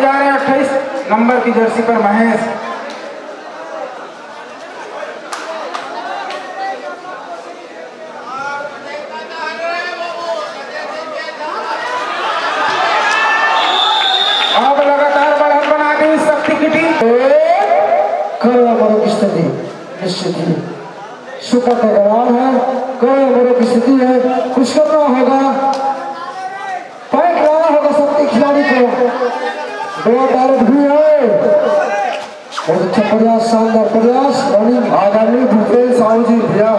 जा रहे हैं 28 नंबर की जर्सी पर महेश। अब लगातार बढ़त बना गई शक्ति की टीम। की स्थिति निश्चित ही सुपर टकराव है, कई ओवरों की स्थिति है, कुछ करना होगा, पॉइंट लाना होगा शक्ति खिलाड़ी को। दो डायरेक्ट भी है, बहुत अच्छा प्रयास, शानदार प्रयास। रनिंग आगामी भूपेश साहू जी भैया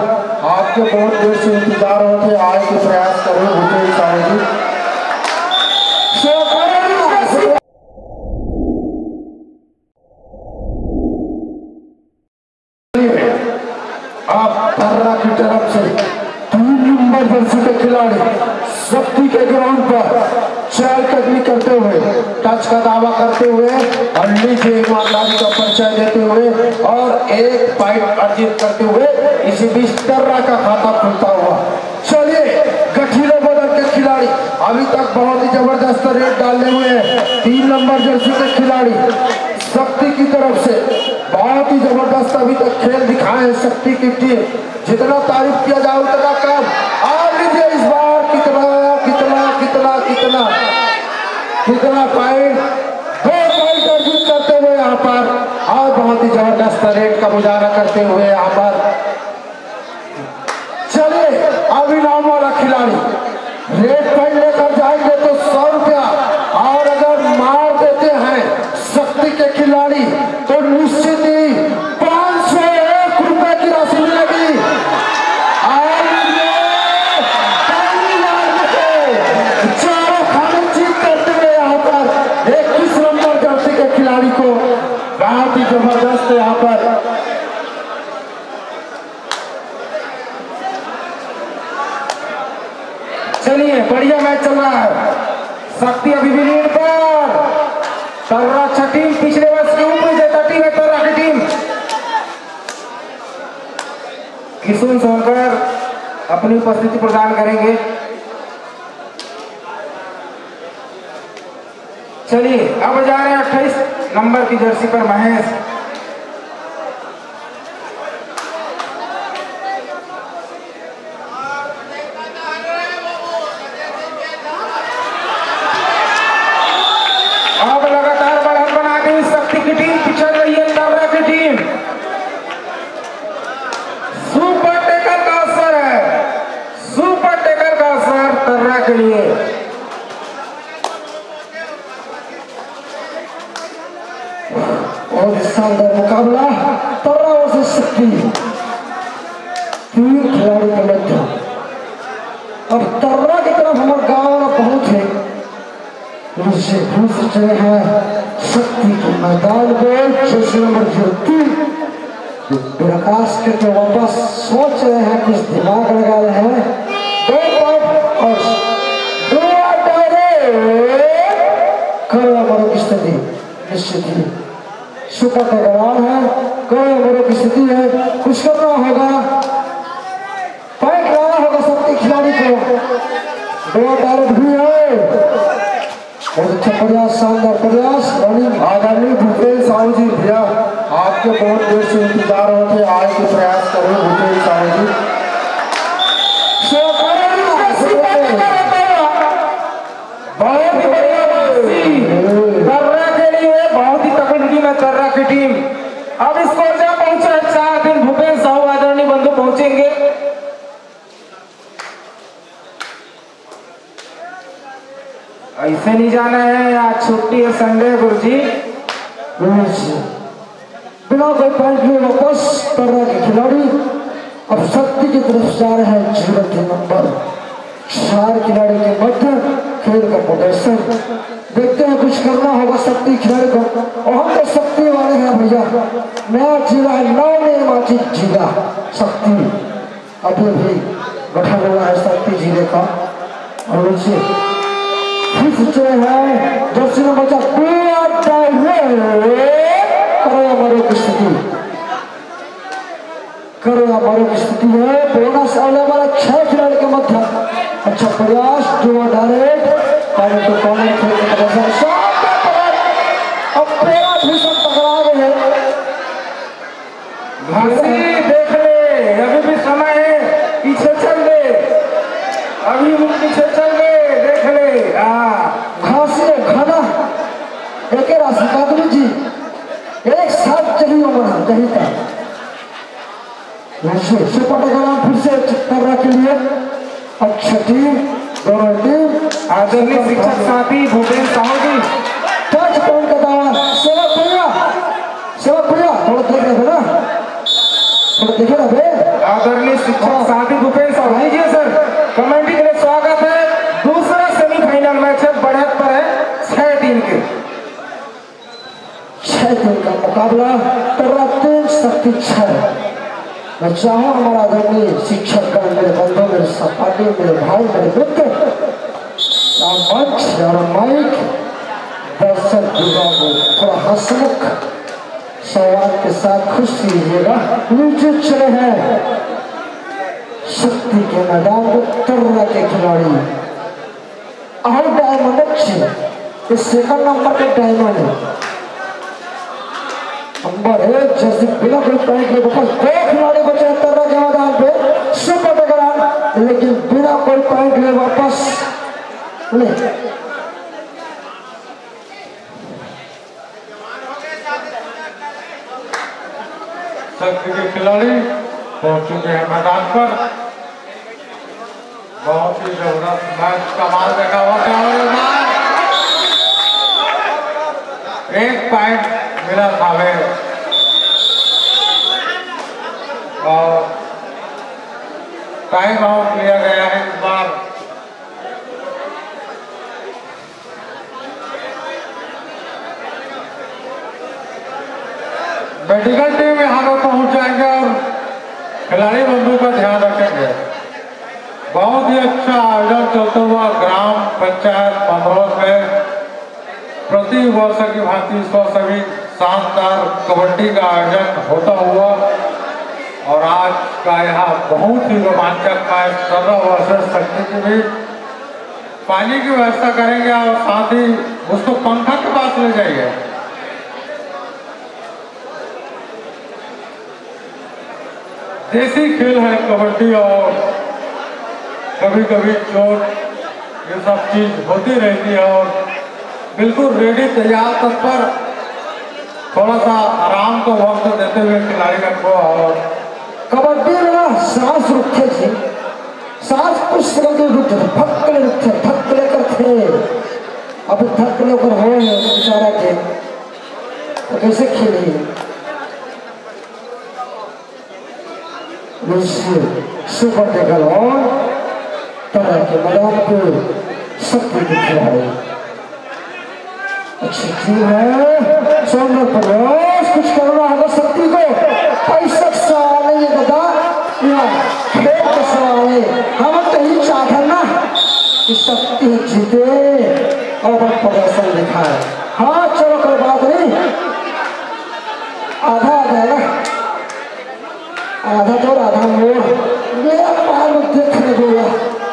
आपके बहुत देर से इंतजार होते आए के प्रयास करें भूपेश साहू जी। आप तर्रा की तरफ से 3 नंबर जर्सी के खिलाड़ी शक्ति के ग्राउंड पर चल कदमी करते हुए, टच का दावा करते हुए और नीचे ईमानदारी का परिचय देते हुए और एक पॉइंट अर्जित करते हुए इसी बीच तर्रा का खाता खुलता हुआ। चलिए गठीले बदन के खिलाड़ी अभी तक बहुत ही जबरदस्त रेट डाले हुए हैं। 3 नंबर जर्सी के खिलाड़ी शक्ति की तरफ से बहुत ही जबरदस्त अभी तक खेल दिखाए हैं शक्ति की टीम। जितना तारीफ किया जाए उतना कम। और लीजिए इस बार कितना कितना कितना कितना कितना पॉइंट, 2 पॉइंट अर्जित करते हुए यहाँ पर और बहुत ही जबरदस्त रेट का मुजाहरा करते हुए यहाँ पर। चलिए अभिनाम वाला खिलाड़ी रेट पॉइंट लेकर जाएंगे तो 100 रुपया, और अगर मार देते हैं शक्ति के खिलाड़ी तो निश्चित ही 501 रुपए की राशि मिलेगी। चारों खाने जीत करते हुए यहाँ पर 21 नंबर जर्सी के खिलाड़ी को बहुत ही जबरदस्त यहाँ पर। चलिए बढ़िया मैच चल रहा है, शक्ति अभी भी लीड पर। तर्रा अच्छा टीम, पिछले वर्ष की उप विजेता टीम है तर्रा की टीम। किशोर सोनकर अपनी उपस्थिति प्रदान करेंगे। चलिए अब जा रहे हैं 28 नंबर की जर्सी पर महेश। अब लगातार बढ़त बना गई शक्ति की टीम, पिछड़ रही है तर्रा की टीम। सुपर टेकर का असर है, सुपर टेकर का असर तर्रा के लिए। और शानदार मुकाबला तर्रा वर्सेस शक्ति, 3 खिलाड़ी के मध्य। अब तर्रा की तरफ हमारे गाँव पहुंचे उनसे घुस रहे हैं शक्ति के मैदान में। 6 नंबर 3 प्रकाश करके वापस सोच रहे हैं, कुछ दिमाग लगा रहे हैं। 2 पॉइंट और 2 कई ओवरों की स्थिति निश्चित ही सुपर टकराव है, कई ओवरों की स्थिति है, कुछ करना होगा, पॉइंट लाना होगा शक्ति खिलाड़ी को। 2 डायरेक्ट भी है, बहुत अच्छा प्रयास, शानदार प्रयास। रनिंग आगामी भूपेश साहू जी भैया आपके बहुत देर से इंतजार होते आए के प्रयास करें भूपेश साहू जी। बहुत ही बढ़िया तर्रा के लिए, बहुत ही तगड़ी टीम है तर्रा की टीम। अब स्कोर जहाँ पहुंचा है 4 दिन भूपेश साहू आदरणीय बंधु पहुंचेंगे। ऐसे नहीं जाना है, आज छुट्टी है, संडे है गुरुजी। बिना कोई पॉइंट लिए वापस तर्रा के खिलाड़ी अब शक्ति की तरफ जा रहे हैं। 0 नंबर 4 खिलाड़ी के मध्य खेल का प्रदर्शन देखते हैं, कुछ करना होगा शक्ति खिलाड़ी को। और हम तो शक्ति वाले हैं भैया, मैच जीरा है, 9 में माची जीरा शक्ति अभी भी गठन हुआ है शक्ति जीरे का। और उनसे फिर है जर्सी नंबर 4 करो हमारे की स्थिति है। बोनस आने वाला 6 खिलाड़ी के मध्य अच्छा प्रयास, जो डायरेक्ट राशि कादमी जी एक साथ चली उम्र कहीं का सुपर कलाम फिर से चित्तौरा के लिए अच्छा टीम दोनों टीम आदरणीय शिक्षक साथी भूपेश साहू जी टच पॉइंट का दावा सेवक भैया थोड़ा देख रहे ना थोड़ा देखे ना भे आदरणीय शिक्षक साथी भूपेश साहू जी सर कमेटी के लिए स्वागत है। दूसरा सेमीफाइनल मैच है बढ़त पर है 6 टीम के 6 टीम का मुकाबला तर्रा 3 शक्ति 6। मैं चाहूँ हमारा आदरणीय शिक्षक गण मेरे बंधु मेरे सहपाठी मेरे भाई मेरे मित्र मंच और माइक दर्शक युवा को थोड़ा हंसमुख संवाद के साथ खुश कीजिएगा। नीचे चले हैं शक्ति के मैदान में तर्रा के खिलाड़ी और डायमंड अच्छे इस सेकंड नंबर के डायमंड नंबर 1 जैसे बिना कोई पॉइंट के बस 2 खिलाड़ी बचे हैं तर्रा के मैदान पे सुपर टकरान लेकिन बिना कोई पॉइंट ले वापस ले शक्ति के खिलाड़ी पहुंच चुके हैं मैदान पर। बहुत ही जबरदस्त मैच कमाल देखा हुआ एक पॉइंट मिला था और टाइम आउट लिया गया है इस बार। मेडिकल टीम यहाँ पर पहुंच जाएंगे और खिलाड़ी बंधु का ध्यान रखेंगे। बहुत ही अच्छा आयोजन चलता हुआ ग्राम पंचायत पंद्रह में प्रति वर्ष की भांति इस वर्ष भी शानदार कबड्डी का आयोजन होता हुआ और आज का यहाँ बहुत ही रोमांचक मैच 17 वर्ष शक्ति की भी पानी की व्यवस्था करेंगे और साथ ही उसको पंखा के पास ले जाइए। देसी खेल है कबड्डी और कभी कभी चोट ये सब चीज होती रहती है और बिल्कुल रेडी तैयार तत्पर थोड़ा सा आराम को वक्त देते हुए खिलाड़ी को। और कबड्डी में सांस रुकते थे सांस कुछ सेकंड रुकते थे थकले रुकते थकले करते अब थकले कर हो बेचारा के तो कैसे खेली सुपर टेकल और तरह के मैदान को शक्ति के खिलाड़ी अच्छी टीम है सामने प्रयास कुछ करना होगा शक्ति को। पैसा सवाल है ये बता खेल का सवाल है हम कहीं चाहते ना कि शक्ति जीते और प्रदर्शन दिखाए। हाँ चलो कोई बात नहीं आधा आ जाएगा आधा तो आधा मोड़ मेरा पार में देखने दो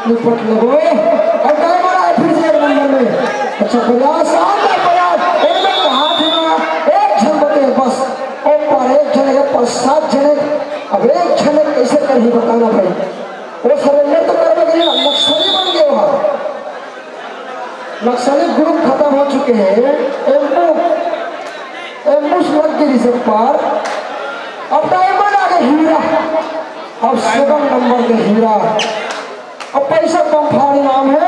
निपट लगो और टाइमर आए फिर से 1 नंबर में। अच्छा प्रयास प्रयास एकदम हाथ में एक जन बते बस ऊपर एक जने के पर 7 जने अब एक जने कैसे कर ही बताना भाई वो सरेंडर तो करने के लिए नक्सली बन गए वहाँ नक्सली ग्रुप खत्म हो चुके हैं। एम्बुश लग गई सब पार अब डायमंड आ गए हीरा अब 7 नंबर के हीरा अब पैसा कम फाड़ नाम है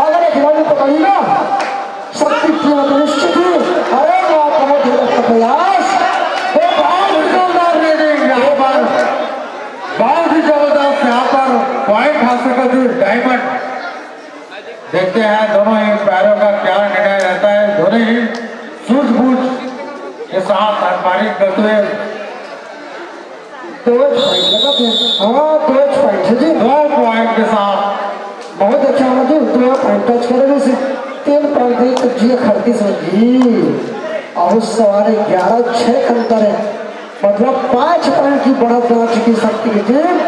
अगर एक खिलाड़ी पकड़ी ना शक्ति कीमत निश्चित ही अरे बहुत ही अच्छा प्रयास बहुत ही जबरदस्त यहाँ पर पॉइंट हासिल कर जो डायमंड देखते हैं दोनों ही पैरों का क्या निर्णय रहता है। दोनों ही सूझबूझ के साथ अंपायरिंग करते हुए 2 पॉइंट लगा थे। हाँ 2 पॉइंट है जी 2 पॉइंट के साथ बहुत अच्छा होना जी 2 पॉइंट टच करे से 3 पॉइंट तो जी खड़ती समझी और उस सवारे 11-6 का अंतर है मतलब 5 पॉइंट की बढ़त बना चुकी शक्ति की टीम।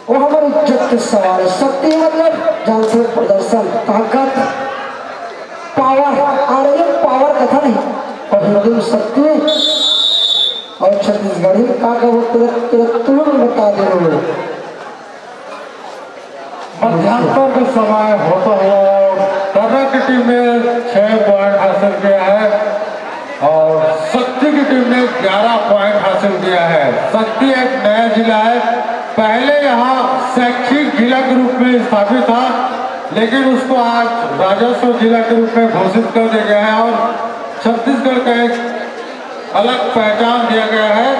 वो हमारी इज्जत के सवाल है शक्ति मतलब जानते प्रदर्शन ताकत पावर आ रही है पावर कथा नहीं और हिंदू शक्ति और छत्तीसगढ़ी का वो तुरंत बता दे रहे हो। मध्यांतर का समय होता हुआ तर्रा की टीम ने 6 पॉइंट हासिल किया है टीम ने 11 पॉइंट हासिल किया है। शक्ति एक नया जिला है, पहले यहाँ शैक्षिक जिला के रूप में स्थापित था, लेकिन उसको आज राजस्व जिला के रूप में घोषित कर दिया गया है और छत्तीसगढ़ का एक अलग पहचान दिया गया है।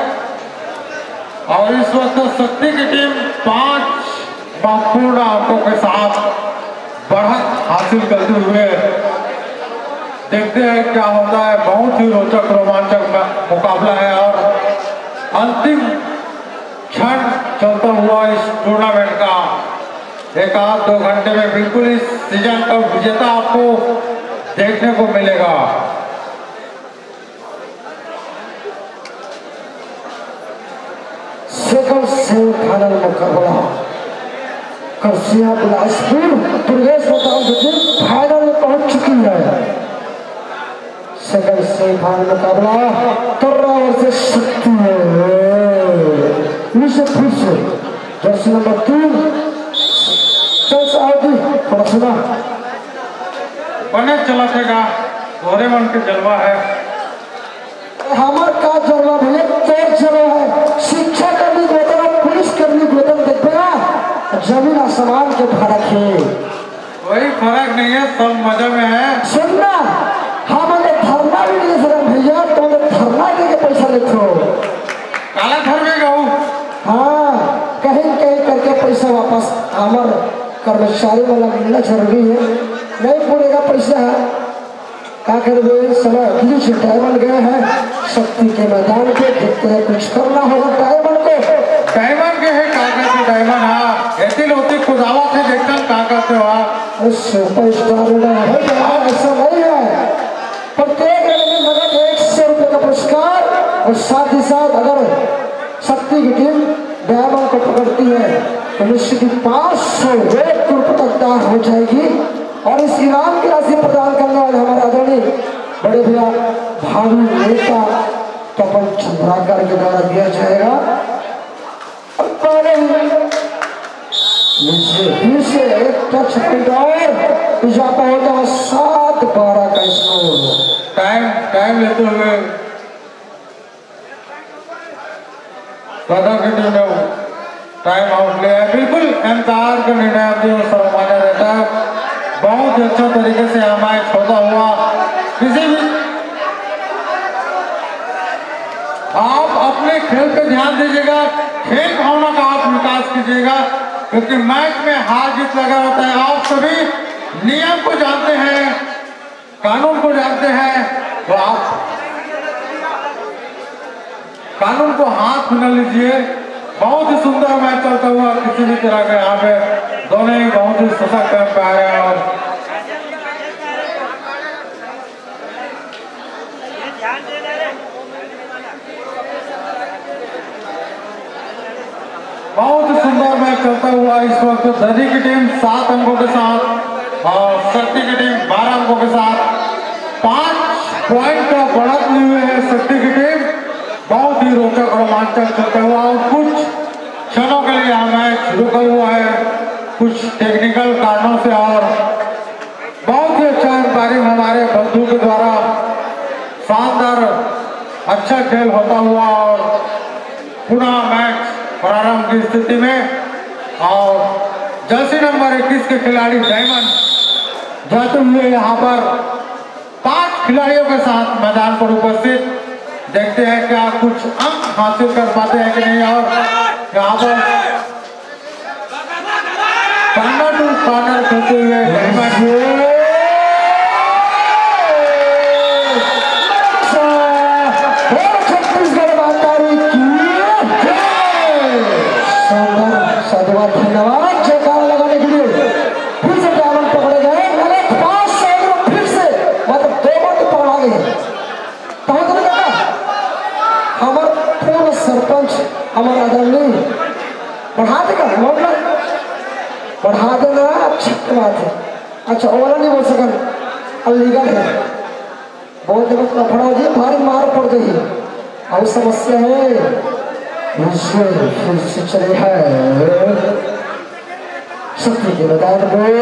और इस वक्त शक्ति की टीम 5 महत्वपूर्ण अंकों के साथ बढ़त हासिल करते हुए देखते हैं क्या होता है। बहुत ही रोचक रोमांचक मुकाबला है और अंतिम क्षण चलता हुआ इस टूर्नामेंट का 1-2 घंटे में बिल्कुल इस सीजन का विजेता आपको देखने को मिलेगा। सेकंड सेमीफाइनल मुकाबला करसिया बिलासपुर दुर्गेश मैदान की टीम फाइनल में पहुंच चुकी है। सेकंड सेमीफाइनल मुकाबला कर्रा वर्सेस शक्ति है। निश्चित फिर से जर्सी नंबर 3 थोड़ा सुना बने चला देगा गोरे मन के जलवा है। हमार का जलवा भैया तोर जलवा है। शिक्षा करनी वेतन और पुलिस करनी वेतन देखते ना, जमीन आसमान के फर्क है। कोई फर्क नहीं है, सब मजे में है। सुनना हमने धरना भी नहीं सर भैया, तो धरना दे के पैसा लेते हो। काला धर में गऊ। हाँ कहीं कहीं करके पैसा वापस हमार कर्मचारी वाला मिलना जरूरी है। नहीं पूरेगा पैसा क्या कर समय अगली से डायमंड गए हैं शक्ति के मैदान पे। देखते हैं कुछ करना होगा डायमंड को। डायमंड के है कागज से डायमंड। हाँ ऐसी होती खुदावा से देखता क्या करते हो आप। सुपर स्टार ऐसा नहीं है। प्रत्येक रैली में नगद 100 रुपये का पुरस्कार और साथ ही साथ अगर शक्ति की टीम डायमंड को पकड़ती है तो निश्चित ही 501 रुपये तक दान हो जाएगी। और इस इनाम की राशि प्रदान करने वाले हमारे आदरणीय बड़े भैया भावी नेता तपन चंद्राकर के द्वारा दिया जाएगा। और पहले फिर से एक टच और इजाफा होता है 7-12 का स्कोर। टाइम लेते हुए की टीम ने टाइम आउट लिया है। बिल्कुल एमतार का निर्णय सर्वमान्य रहता है। बहुत ही अच्छा तरीके से यह मैच होता हुआ किसी भी आप अपने खेल पे ध्यान दीजिएगा, खेल भावना का आप विकास कीजिएगा, क्योंकि मैच में हार जीत लगा होता है। आप सभी नियम को जानते हैं, कानून को जानते हैं, तो आप कानून को हाथ में न लीजिए। बहुत ही सुंदर मैच चलता हुआ किसी भी तरह का यहाँ पे दोनों ही बहुत ही सशक्त अंपायर हैं और बहुत ही सुंदर मैच चलता हुआ इस वक्त दधी की टीम 7 अंकों के साथ और शक्ति की टीम 12 अंकों के साथ 5 पॉइंट का बढ़त लिए हुए है। शक्ति की टीम बहुत ही रोचक रोमांचक चलता हुआ और कुछ क्षणों के लिए यह मैच रुका हुआ है कुछ टेक्निकल कारणों से। और बहुत ही अच्छा अंपायरिंग हमारे बंधु के द्वारा शानदार अच्छा खेल होता हुआ और पुनः मैच प्रारंभ की स्थिति में। और जर्सी नंबर 21 के खिलाड़ी डायमंड जाते हुए यहाँ पर 5 खिलाड़ियों के साथ मैदान पर उपस्थित। देखते हैं क्या कुछ अंक हासिल कर पाते हैं कि नहीं। और यहाँ पर कॉर्नर टू कॉर्नर खेलते हुए डायमंड छत्तीसगढ़ मातारी की धन्यवाद जयकार लगाने के लिए। फिर से डायमंड पकड़े गए 500 फिर से मतलब 2 बार पकड़ा गए। हमारे पूर्ण सरपंच हमारा आदरणीय बढ़ा देगा बढ़ा देना अच्छी बात है। अच्छा ओला नहीं बोल सका अलीगढ़ है बहुत दिवस का फड़ा जी भारी मार पड़ गई और समस्या है फिर से चले है। शक्ति के मैदान में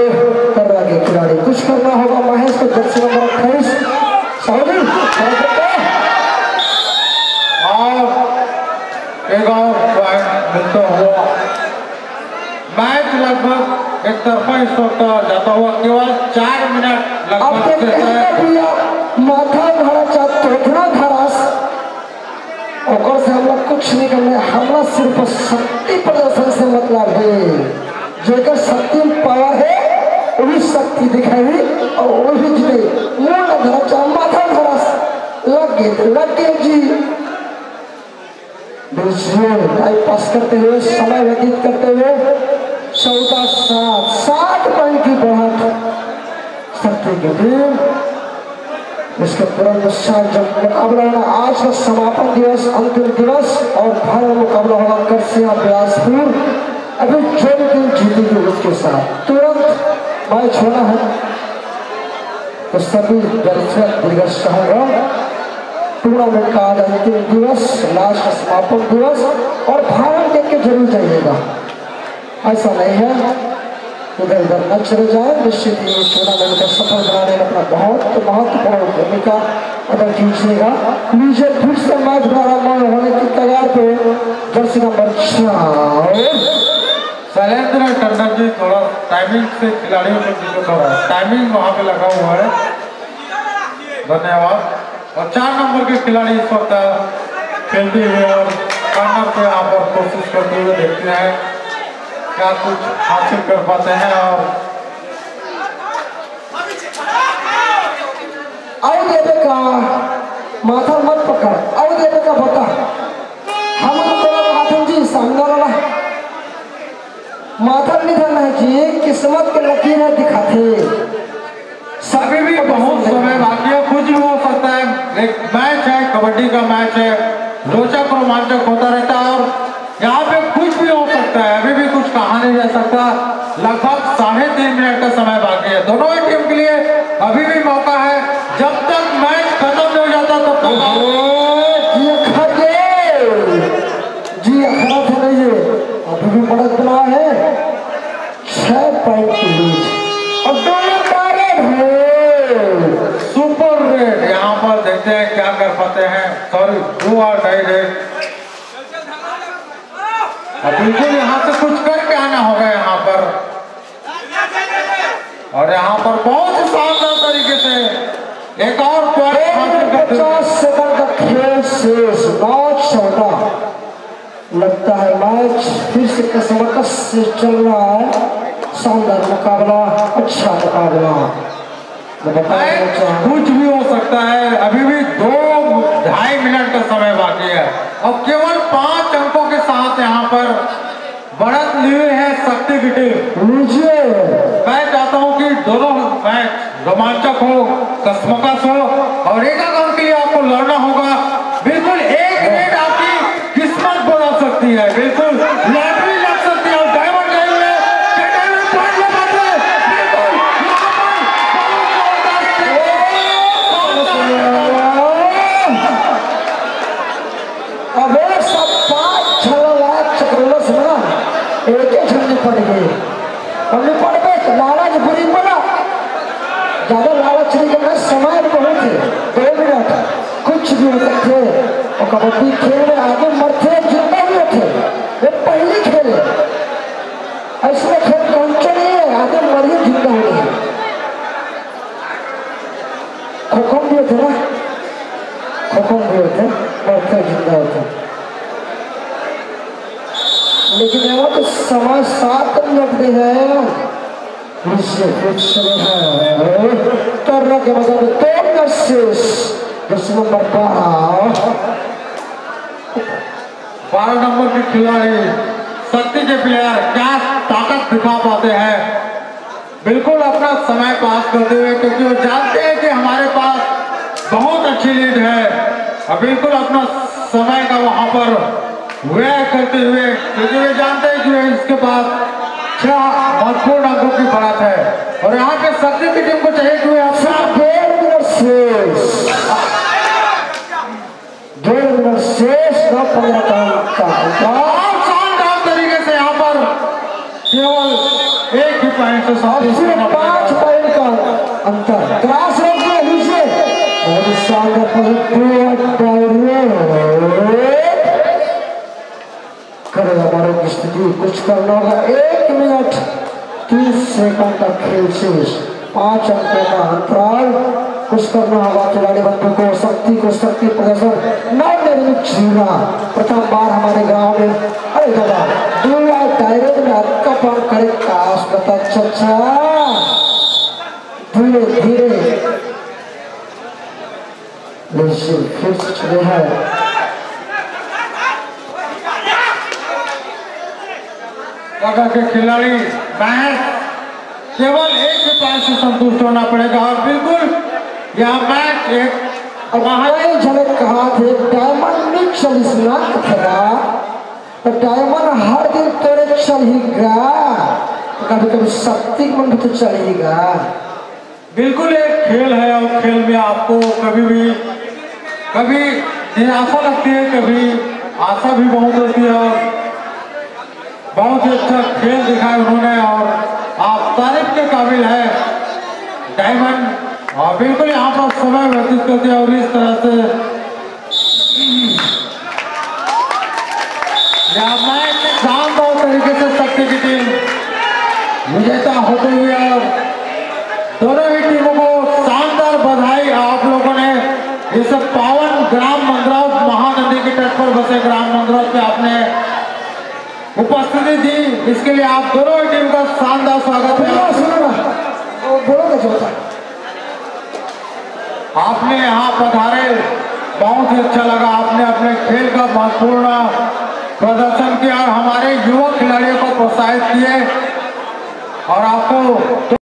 कर रहा के खिलाड़ी कुछ करना होगा। महेश को जर्सी नंबर 28 सऊदी हुआ मैच लगभग एक तरफा इस वक्त जाता हुआ केवल 4 मिनट लगभग माथा धरा चाहते इतना धरास और से हम लोग कुछ नहीं करने, हमरा सिर्फ शक्ति प्रदर्शन से मतलब है। जेकर शक्ति पावर है वही शक्ति दिखाई और वही जीते। मुंह न धरा चाह माथा धरास लग गए जी। टाइम पास करते हुए समय व्यतीत करते हुए 14-7 पॉइंट की बढ़त शक्ति की टीम। इसके तुरंत पश्चात जब मुकाबला होना आज का समापन दिवस अंतिम दिवस और फाइनल मुकाबला होगा करसिया बिलासपुर। अभी जो भी टीम जीतेगी उसके साथ तुरंत मैच होना है। तो सभी दर्शक दिग्गज चाहूंगा टूर्नामेंट का आज अंतिम दिवस लास्ट का समापन दिवस और फाइनल देख के जरूर जाइएगा। ऐसा नहीं है इधर उधर न चले जाए। निश्चित ही टूर्नामेंट को सफल बनाने में अपना बहुत महत्वपूर्ण भूमिका अदा कीजिएगा। लीजिए फिर से मैच प्रारंभ होने की कगार पे जर्सी नंबर 4 शैलेंद्र टंडन जी थोड़ा टाइमिंग से खिलाड़ियों को दिक्कत हो रहा है, टाइमिंग वहां पे लगा हुआ है। धन्यवाद। और 4 नंबर के खिलाड़ी इस वक्त खेलते हुए और कॉर्नर पे यहाँ पर कोशिश करते हुए देखते हैं क्या कुछ हासिल कर पाते हैं। और आओ देवे का माथा मत पकड़, आओ देवे का बता हम हाथन जी सामने वाला माथा नहीं धरना है जी। किस्मत के लकीर है दिखाते अभी भी बहुत समय बाकी है, कुछ भी हो सकता है। एक मैच है, कबड्डी का मैच है, रोचक रोमांचक होता रहता है और यहाँ पे कुछ भी हो सकता है। अभी भी कुछ कहा नहीं जा सकता। लगभग 3.5 मिनट का समय बाकी है दोनों ही टीम के लिए। अभी भी मौका है, जब तक मैच खत्म नहीं हो जाता तब तक जी अखड़ा थे नहीं है। अभी भी बढ़त बना है 6 पॉइंट की लीड और दोनों टारगेट है सुपर रेड। यहाँ पर देखते हैं क्या कर पाते हैं। सॉरी 2 और डाई रेड। बिल्कुल यहाँ से कुछ करके आना होगा यहाँ पर। और यहाँ पर बहुत शानदार तरीके से एक और 50 सेकंड का खेल शेष 9-14 लगता है मैच फिर से कसमकस से चल रहा है। शानदार मुकाबला, अच्छा मुकाबला। कुछ भी हो सकता है। अभी भी 2-2.5 मिनट का समय बाकी है और केवल 5 अंकों के साथ यहाँ पर बढ़त लिए है शक्ति की टीम। मैं चाहता हूँ कि दोनों मैच रोमांचक हो, कसमकस हो और एक अंक के लिए आपको लड़ना होगा। बिल्कुल एक रेड आपकी किस्मत बदल सकती है, बिल्कुल लॉटरी लग सकती है। और डायमंड पड़ गए हमने पड़ गए। लालच बुरी बोला, ज्यादा लालच नहीं करना। समय बहुत है, 2 मिनट कुछ भी हो सकते। और कबड्डी खेल में आगे मरते जिंदा हुए थे, वे पहले खेले। ऐसे खेल कंचे नहीं है, आगे मरिए जिंदा हो गए। खो भी होते ना, खो भी होते, मरते जिंदा होते। लेकिन यहाँ तो समय 7 मिनट दे हैं। के मतलब 2 मिनट शेष। 10 नंबर 12 नंबर के खिलाड़ी शक्ति के प्लेयर क्या ताकत दिखा पाते हैं, बिल्कुल अपना समय पास करते हुए, क्योंकि वो जानते हैं कि हमारे पास बहुत अच्छी लीड है। और बिल्कुल अपना समय का वहां पर व्यय करते हुए, क्योंकि वे जानते हैं कि इसके पास 6 महत्वपूर्ण अंकों की बढ़त है। और यहाँ पे शक्ति की टीम को चाहिए कि वे अपना 1.5 मिनट शेष, 1.5 मिनट शेष। 15 बहुत शानदार तरीके से यहाँ पर केवल एक ही पॉइंट से 5 पॉइंट का अंतर क्रॉस रोक दिया नीचे। बहुत शानदार करेगा की स्थिति कुछ करना होगा। 1 मिनट 30 सेकंड का खेल शेष, 5 अंकों का अंतराल, कुछ करना होगा खिलाड़ी बंधु को। शक्ति को शक्ति प्रदर्शन नवनिर्मित जीना प्रथम बार हमारे गांव में। अरे दादा दूल्हा डायरेक्ट में हक्का पार करे काश बता चाचा, धीरे धीरे फिर से चले हैं। के खिलाड़ी मैच केवल एक के पास से संतुष्ट होना पड़ेगा और बिल्कुल यह मैच एक हमारे झलक कहा थे डायमंड नहीं चलिस ना कथेगा, तो डायमंड हर दिन तेरे चलेगा, कभी कभी शक्ति मन भी तो चलेगा। बिल्कुल एक खेल है और खेल में आपको कभी निराशा लगती है, कभी आशा भी बहुत होती है और बहुत ही अच्छा खेल दिखाया उन्होंने और आप तारीफ के काबिल है डायमंड। और बिल्कुल यहाँ पर समय व्यतीत करते हैं और इस तरह से यह मैच शानदार तरीके से शक्ति की टीम विजेता होते हुए और दोनों ही टीमों को शानदार बधाई। आप लोगों ने इस पावन ग्राम मंदरौत महानदी के तट पर बसे ग्राम मंदरौत पे आपने उपस्थिति दी, इसके लिए आप दोनों ही टीम का शानदार स्वागत है। आपने यहाँ पधारे, बहुत ही अच्छा लगा, आपने अपने खेल का महत्वपूर्ण प्रदर्शन किया और हमारे युवा खिलाड़ियों को प्रोत्साहित किए और आपको